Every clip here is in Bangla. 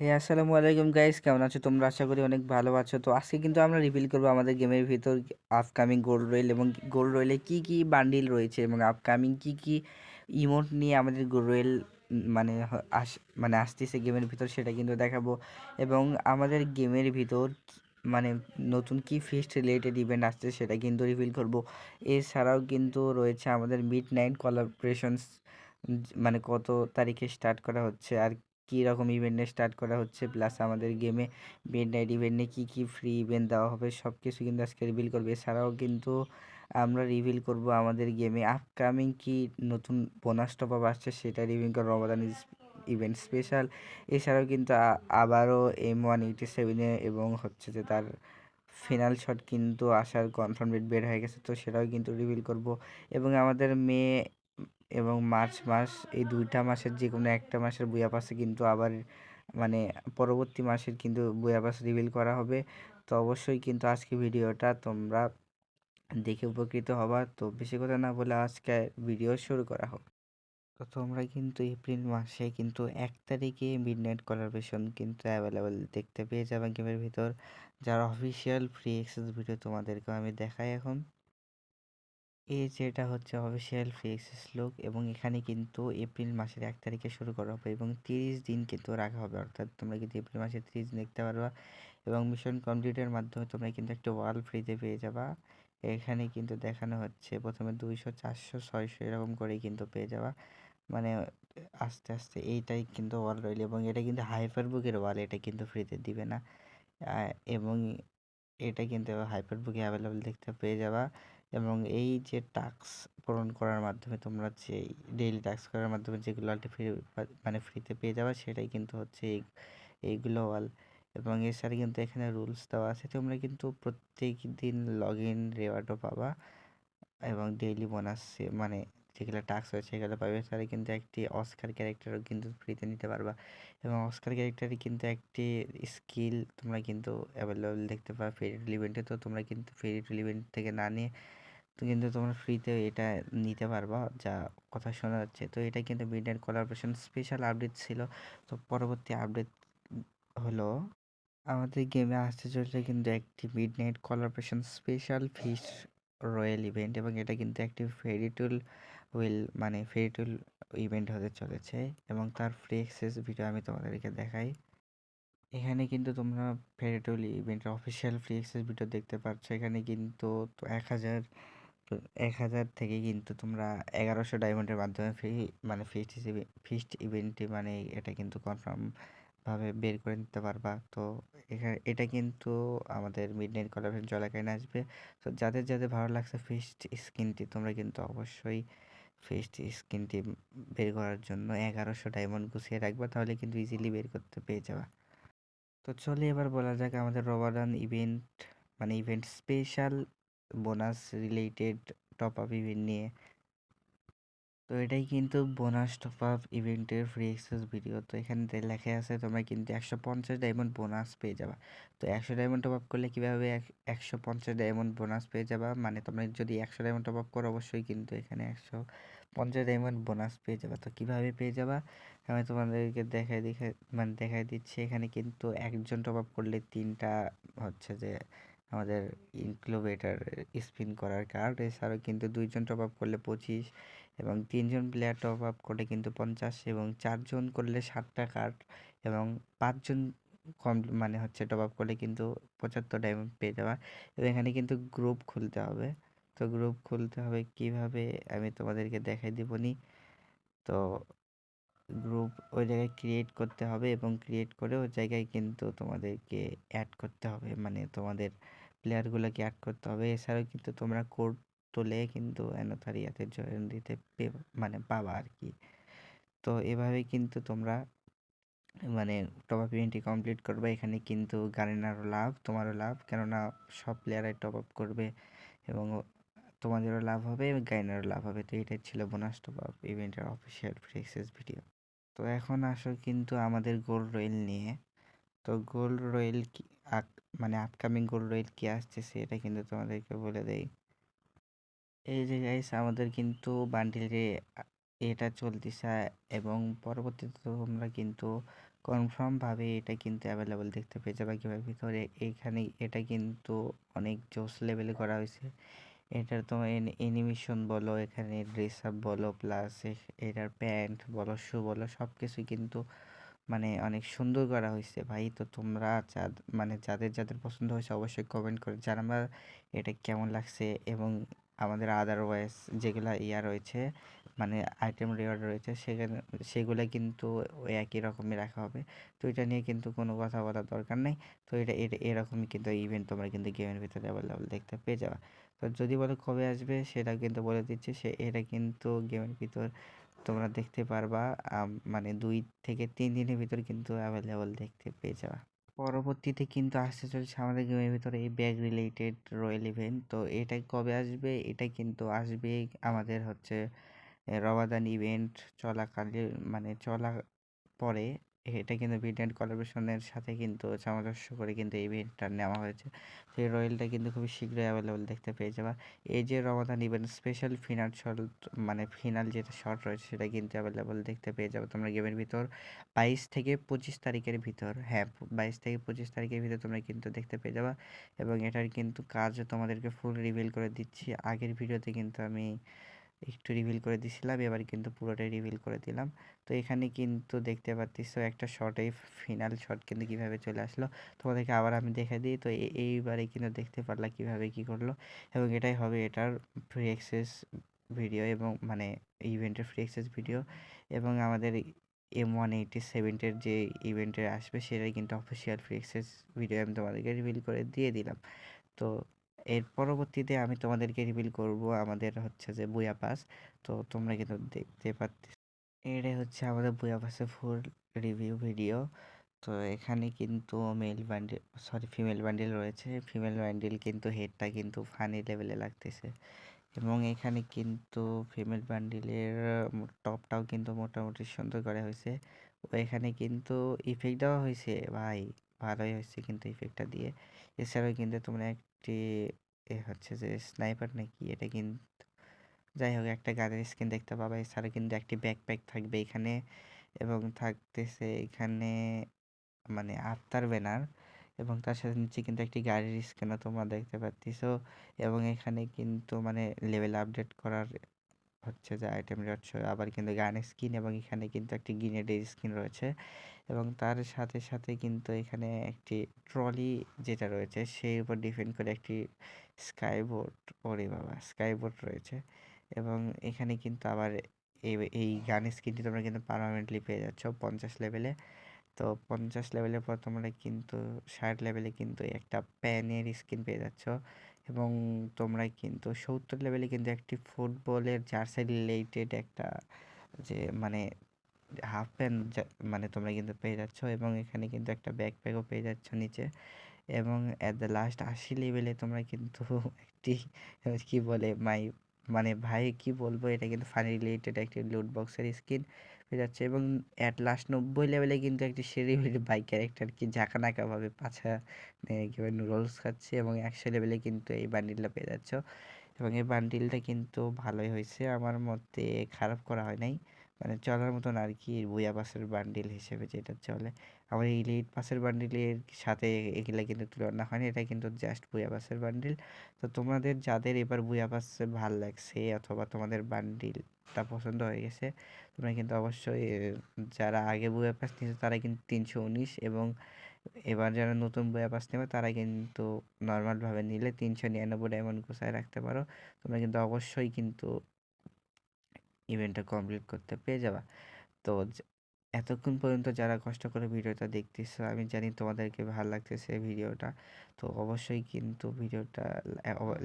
আসসালামু আলাইকুম গাইস, কেমন আছো তোমরা? আশা করি অনেক ভালো আছো। তো আজকে কিন্তু আমরা রিভিল করবো আমাদের গেমের ভিতর আপকামিং গোল্ড রয়েল এবং গোল্ড রয়েলে কি কি বান্ডিল রয়েছে এবং আপকামিং কি কি ইমোট নিয়ে আমাদের গোল্ড রয়েল মানে মানে আসতেছে গেমের ভিতর, সেটা কিন্তু দেখাবো। এবং আমাদের গেমের ভিতর মানে নতুন কি ফিস্ট রিলেটেড ইভেন্ট আসছে সেটা কিন্তু রিভিল করব। এছাড়াও কিন্তু রয়েছে আমাদের মিড নাইট কোলাবরেশনস, মানে কত তারিখে স্টার্ট করা হচ্ছে আর কী রকম ইভেন্টে স্টার্ট করা হচ্ছে, প্লাস আমাদের গেমে মিড নাইট ইভেন্টে কী কী ফ্রি ইভেন্ট দেওয়া হবে সব কিছু কিন্তু আজকে রিভিল করবে। এছাড়াও কিন্তু আমরা রিভিল করব আমাদের গেমে আপকামিং কি নতুন বোনাস টপ আপ আসছে সেটা রিভিল করবো, রমাদান ইভেন্ট স্পেশাল। এছাড়াও কিন্তু আবারও M187 এবং হচ্ছে যে তার ফিনাল শট কিন্তু আসার কনফার্ম ডেট বের হয়ে গেছে, তো সেটাও কিন্তু রিভিল করব। এবং আমাদের মে এবং মার্চ মাস, এই দুইটা মাসের যে কোনো একটা মাসের বুয়া পাসে কিন্তু আবার মানে পরবর্তী মাসের কিন্তু বুয়া পাস রিভিল করা হবে। তো অবশ্যই কিন্তু আজকে ভিডিওটা তোমরা দেখে উপকৃত হবা। তো বেশি কথা না বলে আজকে ভিডিও শুরু করা হোক। তো তোমরা কিন্তু এপ্রিল মাসে কিন্তু 1 তারিখে মিডনাইট কোলাবরেশন কিন্তু অ্যাভেলেবেল দেখতে পেয়ে যাবে গেমের ভিতর, যার অফিসিয়াল ফ্রি অ্যাক্সেস ভিডিও তোমাদেরকে আমি দেখাই এখন। এই যেটা হচ্ছে অফিসিয়াল ফ্রি অ্যাক্সেস লুক, এবং এখানে কিন্তু এপ্রিল মাসের 1 তারিখে শুরু করা হবে এবং 30 দিন কিন্তু রাখা হবে, অর্থাৎ তোমরা কিন্তু এপ্রিল মাসে 30 দিন দেখতে পারবা। এবং মিশন কমপ্লিটের মাধ্যমে তোমরা কিন্তু একটা ওয়াল ফ্রিতে পেয়ে যাবা। এখানে কিন্তু দেখানো হচ্ছে প্রথমে 200, 400, 600 এরকম করেই কিন্তু পেয়ে যাবা, মানে আস্তে আস্তে এইটাই কিন্তু ওয়াল রইল। এবং এটা কিন্তু হাইপার বুকের ওয়াল, এটা কিন্তু ফ্রিতে দিবে না। এবং এটা কিন্তু হাইপার বুকে অ্যাভেলেবেল দেখতে পেয়ে যাবা। এবং এই যে টাস্ক পূরণ করার মাধ্যমে তোমরা যে ডেইলি টাস্ক করার মাধ্যমে যেগুলো ফ্রি মানে ফ্রিতে পেয়ে যাবা, সেটাই কিন্তু হচ্ছে এইগুলো ওয়াল। এবং এছাড়া কিন্তু এখানে রুলস দেওয়া আছে, তোমরা কিন্তু প্রত্যেক দিন লগ ইন রেওয়ার্ডও পাবা এবং ডেইলি বোনাস মানে যেগুলো টাস্ক হয়েছে সেগুলো পাবে। এছাড়া কিন্তু একটি অস্কার ক্যারেক্টারও কিন্তু ফ্রিতে নিতে পারবা। এবং অস্কার ক্যারেক্টারে কিন্তু একটি স্কিল তোমরা কিন্তু অ্যাভেলেবেল দেখতে পাবে ফেরিটুল ইভেন্টে। তো তোমরা কিন্তু ফেরিটুল ইভেন্ট থেকে না নিয়ে তো কিন্তু তোমরা ফ্রিতে এটা নিতে পারবা, যা কথা শোনা যাচ্ছে। তো এটা কিন্তু মিডনাইট কোলাবরেশন স্পেশাল আপডেট ছিল। তো পরবর্তী আপডেট হলো আমাদের গেমে আসতে চলছে কিন্তু একটি midnight collaboration special feast royal event, এবং এটা কিন্তু একটি ফেরিটুল মানে ফেরিটুল ইভেন্ট হতে চলেছে। এবং তার ফ্রি অ্যাক্সেস ভিডিও আমি তোমাদেরকে দেখাই। এখানে কিন্তু তোমরা ফেরিটুল ইভেন্টের অফিসিয়াল ফ্রি অ্যাক্সেস ভিডিও দেখতে পাচ্ছ। এখানে কিন্তু 1000 1000 থেকে কিন্তু তোমরা 1100 ডায়মন্ডের মাধ্যমে মানে ফিস্ট ইভেন্টটি মানে এটা কিন্তু কনফার্ম ভাবে বের করে নিতে পারবা। তো এখানে এটা কিন্তু আমাদের মিডনাইট কোলাবরেশন চলাকালীন আসবে। তো যাদের যাদের ভালো লাগছে ফিস্ট স্কিনটি, তোমরা কিন্তু অবশ্যই ফিস্ট স্কিনটি বের করার জন্য 1100 ডায়মন্ড গুছিয়ে রাখবা, তাহলে কিন্তু ইজিলি বের করতে পেয়ে যাবা। তো চলে এবার বলা যাক আমাদের রমাদান ইভেন্ট মানে event special bonus related top up event নিয়ে। তো এটাই কিন্তু বোনাস টপ আপ ইভেন্টের ফ্রি অ্যাক্সেস ভিডিও। তো এখানে লেখা আছে তোমরা কিন্তু 150 ডায়মন্ড বোনাস পেয়ে যাবা। তো 100 ডায়মন্ড টপ আপ করলে কীভাবে 150 ডায়মন্ড বোনাস পেয়ে যাবা, মানে তোমরা যদি 100 ডায়মন্ড টপ আপ করো অবশ্যই কিন্তু এখানে 150 ডায়মন্ড বোনাস পেয়ে যাবা। তো কীভাবে পেয়ে যাবা আমি তোমাদেরকে দেখাই দিচ্ছি। এখানে কিন্তু একজন টপ আপ করলে 3টা হচ্ছে যে আমাদের ইনক্লুবেটার স্পিন করার কার্ড। এছাড়াও কিন্তু 2জন টপ আপ করলে 25, এবং 3জন প্লেয়ার টপ আপ করলে কিন্তু 50, এবং 4জন করলে 60টা কার্ড, এবং 5জন মানে হচ্ছে টপ আপ করলে কিন্তু 75 ডায়মন্ড পেয়ে যাওয়া। এবং এখানে কিন্তু গ্রুপ খুলতে হবে। তো গ্রুপ খুলতে হবে কিভাবে আমি তোমাদেরকে দেখাই দিবনি। তো গ্রুপ ওই জায়গায় ক্রিয়েট করতে হবে, এবং ক্রিয়েট করে ওই জায়গায় কিন্তু তোমাদেরকে অ্যাড করতে হবে, মানে তোমাদের প্লেয়ারগুলোকে অ্যাড করতে হবে। এছাড়াও কিন্তু তোমরা কোড তুলে কিন্তু অ্যানোথারিয়াতে জয়েন দিতে মানে পাবা আর কি। তো এভাবে কিন্তু তোমরা মানে টপ আপ ইভেন্টটি কমপ্লিট করবে। এখানে কিন্তু গার্ডিয়ানেরও লাভ, তোমারও লাভ, কেননা সব প্লেয়ারাই টপ আপ করবে এবং তোমাদেরও লাভ হবে এবং গার্ডিয়ানেরও লাভ হবে। তো এটাই ছিল বোনাস টপ আপ ইভেন্টের অফিসিয়াল ফ্রি অ্যাক্সেস ভিডিও। তো এখন আসো কিন্তু আমাদের গোল্ড রয়েল নিয়ে। তো গোল্ড রয়েল কি মানে আপকামিং গোল্ড রয়েল কি আসতেছে এটা কিন্তু তোমাদেরকে বলে দেই। এই যে গাইস আমাদের কিন্তু বান্ডিলে এটা চলতেছে, এবং পরবর্তীতে তোমরা কিন্তু কনফার্মভাবে এটা কিন্তু অ্যাভেলেবল দেখতে পেয়ে যাবে গেমের ভিতরে। এইখানে এটা কিন্তু অনেক জোস লেভেলে করা হয়েছে। এটার তোমার অ্যানিমেশন বলো, এখানে ড্রেস আপ বলো, প্লাস এটার প্যান্ট বলো, শু বলো, সব কিছুই কিন্তু মানে অনেক সুন্দর করা হয়েছে ভাই। তো তোমরা মানে যাদের যাদের পছন্দ হয়েছে অবশ্যই কমেন্ট করে জানাবা এটা কেমন লাগছে। এবং আমাদের আদারওয়াইজ যেগুলা রয়েছে, মানে আইটেম রিওয়ার্ড রয়েছে, সেগুলো কিন্তু ওই একই রকমই রাখা হবে। তো এটা নিয়ে কিন্তু কোনো কথা বলার দরকার নেই। তো এটা এটা এরকমই কিন্তু ইভেন্ট তোমরা কিন্তু গেমের ভিতরে অ্যাভেলেবল দেখতে পেয়ে যাবে। তো যদি বলো কবে আসবে সেটা কিন্তু বলে দিচ্ছি, এটা কিন্তু গেমের ভিতর তোমরা দেখতে পারবা মানে 2 থেকে 3 দিনের ভিতর কিন্তু অ্যাভেলেবল দেখতে পেয়ে যাবা। পরবর্তীতে কিন্তু আসতে চলেছে আমাদের গেমের ভিতরে এই ব্যাগ রিলেটেড রয়্যাল ইভেন্ট। তো এটা কবে আসবে? এটা কিন্তু আসবে আমাদের হচ্ছে রমাদান ইভেন্ট চলাকালে, মানে পরে। এটা কিন্তু বিট অ্যান্ড কোলাবরেশনের সাথে কিন্তু সামঞ্জস্য করে কিন্তু এই ইভেন্টটা নেওয়া হয়েছে। তো এই রয়্যালটা কিন্তু খুবই শীঘ্রই অ্যাভেলেবল দেখতে পেয়ে যাবা। এই যে রমাদান ইভেন্ট স্পেশাল ফিনাল শট, মানে ফিনাল যেটা শট রয়েছে সেটা কিন্তু অ্যাভেলেবল দেখতে পেয়ে যাবে তোমরা গেমের ভিতর 22 থেকে 25 তারিখের ভিতর। হ্যাঁ, 22 থেকে 25 তারিখের ভিতর তোমরা কিন্তু দেখতে পেয়ে যাবা। এবং এটার কিন্তু কাজও তোমাদেরকে ফুল রিভিল করে দিচ্ছি। আগের ভিডিওতে কিন্তু আমি একটু রিভিল করে দিছিলাম, এবার কিন্তু পুরোটাই রিভিল করে দিলাম। তো এখানে কিন্তু দেখতে পাচ্ছিস একটা শর্টেই ফিনাল শট কিন্তু কীভাবে চলে আসলো, তোমাদেরকে আবার আমি দেখে দিই। তো এইবারে কিন্তু দেখতে পারলা কীভাবে কী করলো। এবং এটাই হবে এটার ফ্রি অ্যাক্সেস ভিডিও, এবং মানে ইভেন্টের ফ্রি অ্যাক্সেস ভিডিও। এবং আমাদের M187-এর যে ইভেন্টে আসবে সেটাই কিন্তু অফিসিয়াল ফ্রি অ্যাক্সেস ভিডিও আমি তোমাদেরকে রিভিল করে দিয়ে দিলাম। তো এর পরবর্তীতে আমি তোমাদেরকে রিভিল করব আমাদের হচ্ছে যে বুয়া পাস। তো তোমরা কিন্তু দেখতে পাচ্ছ এটাই হচ্ছে আমাদের বুয়া পাসের ফুল রিভিউ ভিডিও। তো এখানে কিন্তু male bundle, sorry female bundle রয়েছে। ফিমেল বান্ডিল কিন্তু হেডটা কিন্তু ফানি লেভেলে লাগতেছে। এবং এখানে কিন্তু ফিমেল বান্ডিলের টপটাও কিন্তু মোটামুটি সুন্দর করা হয়েছে। ও এখানে কিন্তু ইফেক্ট দেওয়া হয়েছে ভাই, ভালোই হয়েছে কিন্তু ইফেক্টটা দিয়ে। এছাড়াও কিন্তু তোমরা একটি হচ্ছে যে স্নাইপার নাকি এটা কিন্তু, যাই হোক, একটা গানের স্কিন দেখতে পাবা। এছাড়া কিন্তু একটি ব্যাকপ্যাক থাকবে এখানে, এবং থাকতেছে এখানে মানে আফতার ব্যানার, এবং তার সাথে নিচে কিন্তু একটি গাড়ির স্ক্যানও তোমরা দেখতে পাচ্ছ। এবং এখানে কিন্তু মানে লেভেল আপডেট করার হচ্ছে যে আইটেম রয়েছে, আবার কিন্তু গান স্কিন, এবং এখানে কিন্তু একটি গ্রিনেডের স্কিন রয়েছে। এবং তার সাথে সাথে কিন্তু এখানে একটি ট্রলি যেটা রয়েছে সেই উপর ডিপেন্ড করে একটি স্কাইবোট, ওরে বাবা, স্কাইবোট রয়েছে। এবং এখানে কিন্তু আবার এই গান স্কিনটি তোমরা কিন্তু পার্মানেন্টলি পেয়ে যাচ্ছ 50 লেভেলে। তো 50 লেভেলের পর তোমরা কিন্তু 60 লেভেলে কিন্তু একটা প্যানের স্কিন পেয়ে যাচ্ছ। এবং তোমরা কিন্তু 70 লেভেলে কিন্তু একটি ফুটবলের জার্সি রিলেটেড একটা যে মানে হাফ প্যান্ট মানে তোমরা কিন্তু পেয়ে যাচ্ছ। এবং এখানে কিন্তু একটা ব্যাকপ্যাকও পেয়ে যাচ্ছ নিচে। এবং অ্যাট দ্য লাস্ট 80 লেভেলে তোমরা কিন্তু একটি কি বলে মানে ভাই কি বলবো, এটা কিন্তু ফানি রিলেটেড একটি লুট বক্সের স্কিন পেয়ে যাচ্ছে। এবং অ্যাট লাস্ট 90 লেভেলে কিন্তু একটি সেলিব্রিটি বাইক ক্যারেক্টার কি ঝাঁকানাকাভাবে পাছা কীভাবে নুডলস খাচ্ছে। এবং 100 লেভেলে কিন্তু এই বান্ডিলটা পেয়ে যাচ্ছ। এবং এই বান্ডিলটা কিন্তু ভালোই হয়েছে, আমার মতে খারাপ করা হয় নাই, মানে চলার মতন আর কি। বুয়া পাসের বান্ডিল হিসেবে যেটা চলে, আমার এই ইলিট পাসের বান্ডিলের সাথে এগুলা কিন্তু তুলনা হয়নি, এটা কিন্তু জাস্ট বুয়া পাসের বান্ডিল। তো তোমাদের যাদের এবার বুয়া পাস ভাল লাগছে অথবা তোমাদের বান্ডিলটা পছন্দ হয়ে গেছে, তোমরা কিন্তু অবশ্যই যারা আগে বুয়া পাস নিয়েছে তারা কিন্তু 319, এবং এবার যারা নতুন বইয়া পাস নেবে তারা কিন্তু নর্মালভাবে নিলে 399 ডায়মন্ড গোছায় রাখতে পারো। তোমরা কিন্তু অবশ্যই কিন্তু ইভেন্টটা কমপ্লিট করতে পেরে যাবা। তো এতক্ষণ পর্যন্ত যারা কষ্ট করে ভিডিওটা দেখতেছো, আমি জানি তোমাদেরকে ভালো লাগতেছে ভিডিওটা। তো অবশ্যই কিন্তু ভিডিওটা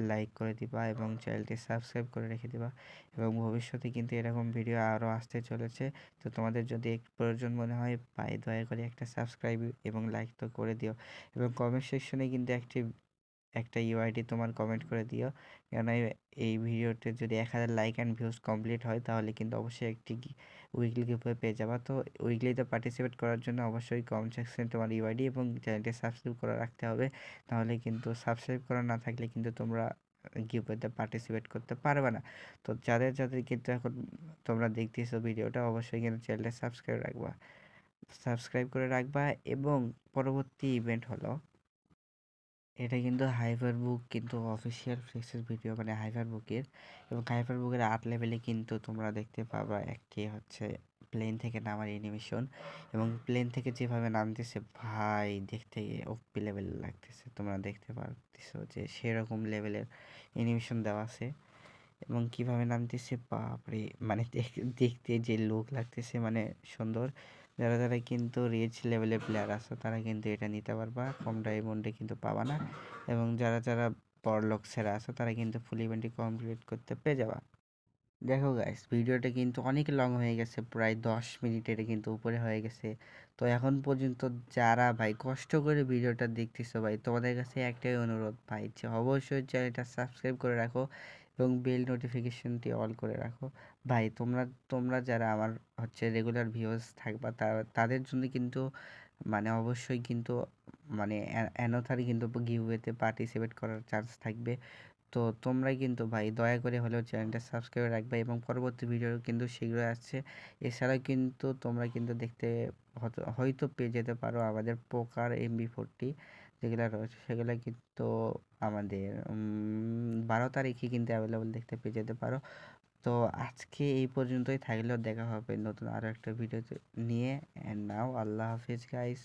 লাইক করে দিবা এবং চ্যানেলটি সাবস্ক্রাইব করে রেখে দিবা। এবং ভবিষ্যতে কিন্তু এরকম ভিডিও আরও আসতে চলেছে। তো তোমাদের যদি প্রয়োজন মনে হয় পাই, দয়া করে একটা সাবস্ক্রাইব এবং লাইক তো করে দিও। এবং কমেন্ট সেকশনে কিন্তু একটা ইউআইডি তোমার কমেন্ট করে দিও, কেননা এই ভিডিওতে যদি 1000 লাইক অ্যান্ড ভিউজ কমপ্লিট হয় তাহলে কিন্তু অবশ্যই একটি উইকলি গিভওয়ে পেয়ে যাবা। তো উইকলিতে পার্টিসিপেট করার জন্য অবশ্যই কমেন্ট সেকশনে তোমার ইউআইডি এবং চ্যানেলটি সাবস্ক্রাইব করা রাখতে হবে। নাহলে কিন্তু সাবস্ক্রাইব করা না থাকলে কিন্তু তোমরা গিভওয়েতে পার্টিসিপেট করতে পারবে না। তো যাদের যাদের কিন্তু এখন তোমরা দেখতেছো ভিডিওটা, অবশ্যই কিন্তু চ্যানেলটা সাবস্ক্রাইব রাখবা। সাবস্ক্রাইব করে রাখবা। এবং পরবর্তী ইভেন্ট হলো, এটা কিন্তু হাইপার বুক কিন্তু অফিসিয়াল ফ্লেক্সের ভিডিও, মানে হাইপার বুকের। এবং হাইপার বুকের 8 লেভেলে কিন্তু তোমরা দেখতে পাবা একটি হচ্ছে প্লেন থেকে নামার অ্যানিমেশন। এবং প্লেন থেকে যেভাবে নামতেছে ভাই, দেখতে ওপি লেভেল লাগতেছে। তোমরা দেখতে পারতেছো যে সেরকম লেভেলের অ্যানিমেশন দেওয়া আছে। এবং কিভাবে নামতেছে বাপরে, মানে দেখতে যে লুক লাগতেছে, মানে সুন্দর। যারা যারা কিন্তু রিচ লেভেলের প্লেয়ার আছো তারা কিন্তু এটা নিতে পারবা, কম ডায়মন্ডে কিন্তু পাবা না। এবং যারা যারা বড়লোক সেরা আছো তারা কিন্তু ফুল ইভেন্টটি কমপ্লিট করতে পেয়ে যাবা। দেখো গাইস, ভিডিওটা কিন্তু অনেক লং হয়ে গেছে, প্রায় 10 মিনিটের কিন্তু উপরে হয়ে গেছে। তো এখন পর্যন্ত যারা ভাই কষ্ট করে ভিডিওটা দেখতেছো ভাই, তোমাদের কাছে একটাই অনুরোধ ভাই, যে অবশ্যই চ্যানেলটা সাবস্ক্রাইব করে রাখো এবং বেল নোটিফিকেশনটি অল করে রাখো। ভাই তোমরা তোমরা যারা আমার হচ্ছে রেগুলার ভিউয়ার্স থাকবা, তাদের জন্য কিন্তু মানে অবশ্যই কিন্তু মানে অ্যানোথার কিন্তু গিভওয়েতে পার্টিসিপেট করার চান্স থাকবে। তো তোমরা কিন্তু ভাই দয়া করে হলেও চ্যানেলটা সাবস্ক্রাইব রাখবে এবং পরবর্তী ভিডিও কিন্তু শীঘ্রই আসছে। এছাড়াও কিন্তু তোমরা কিন্তু দেখতে হয়তো পেয়ে যেতে পারো আমাদের পোকার MB40 যেগুলো রয়েছে, সেগুলো কিন্তু আমাদের 12 তারিখে কিন্তু অ্যাভেলেবল দেখতে পেয়ে যেতে পারো। তো আজকে এই পর্যন্তই থাকলেও, দেখা হবে নতুন আরও একটা ভিডিও নিয়ে। And now Allah Hafiz guys.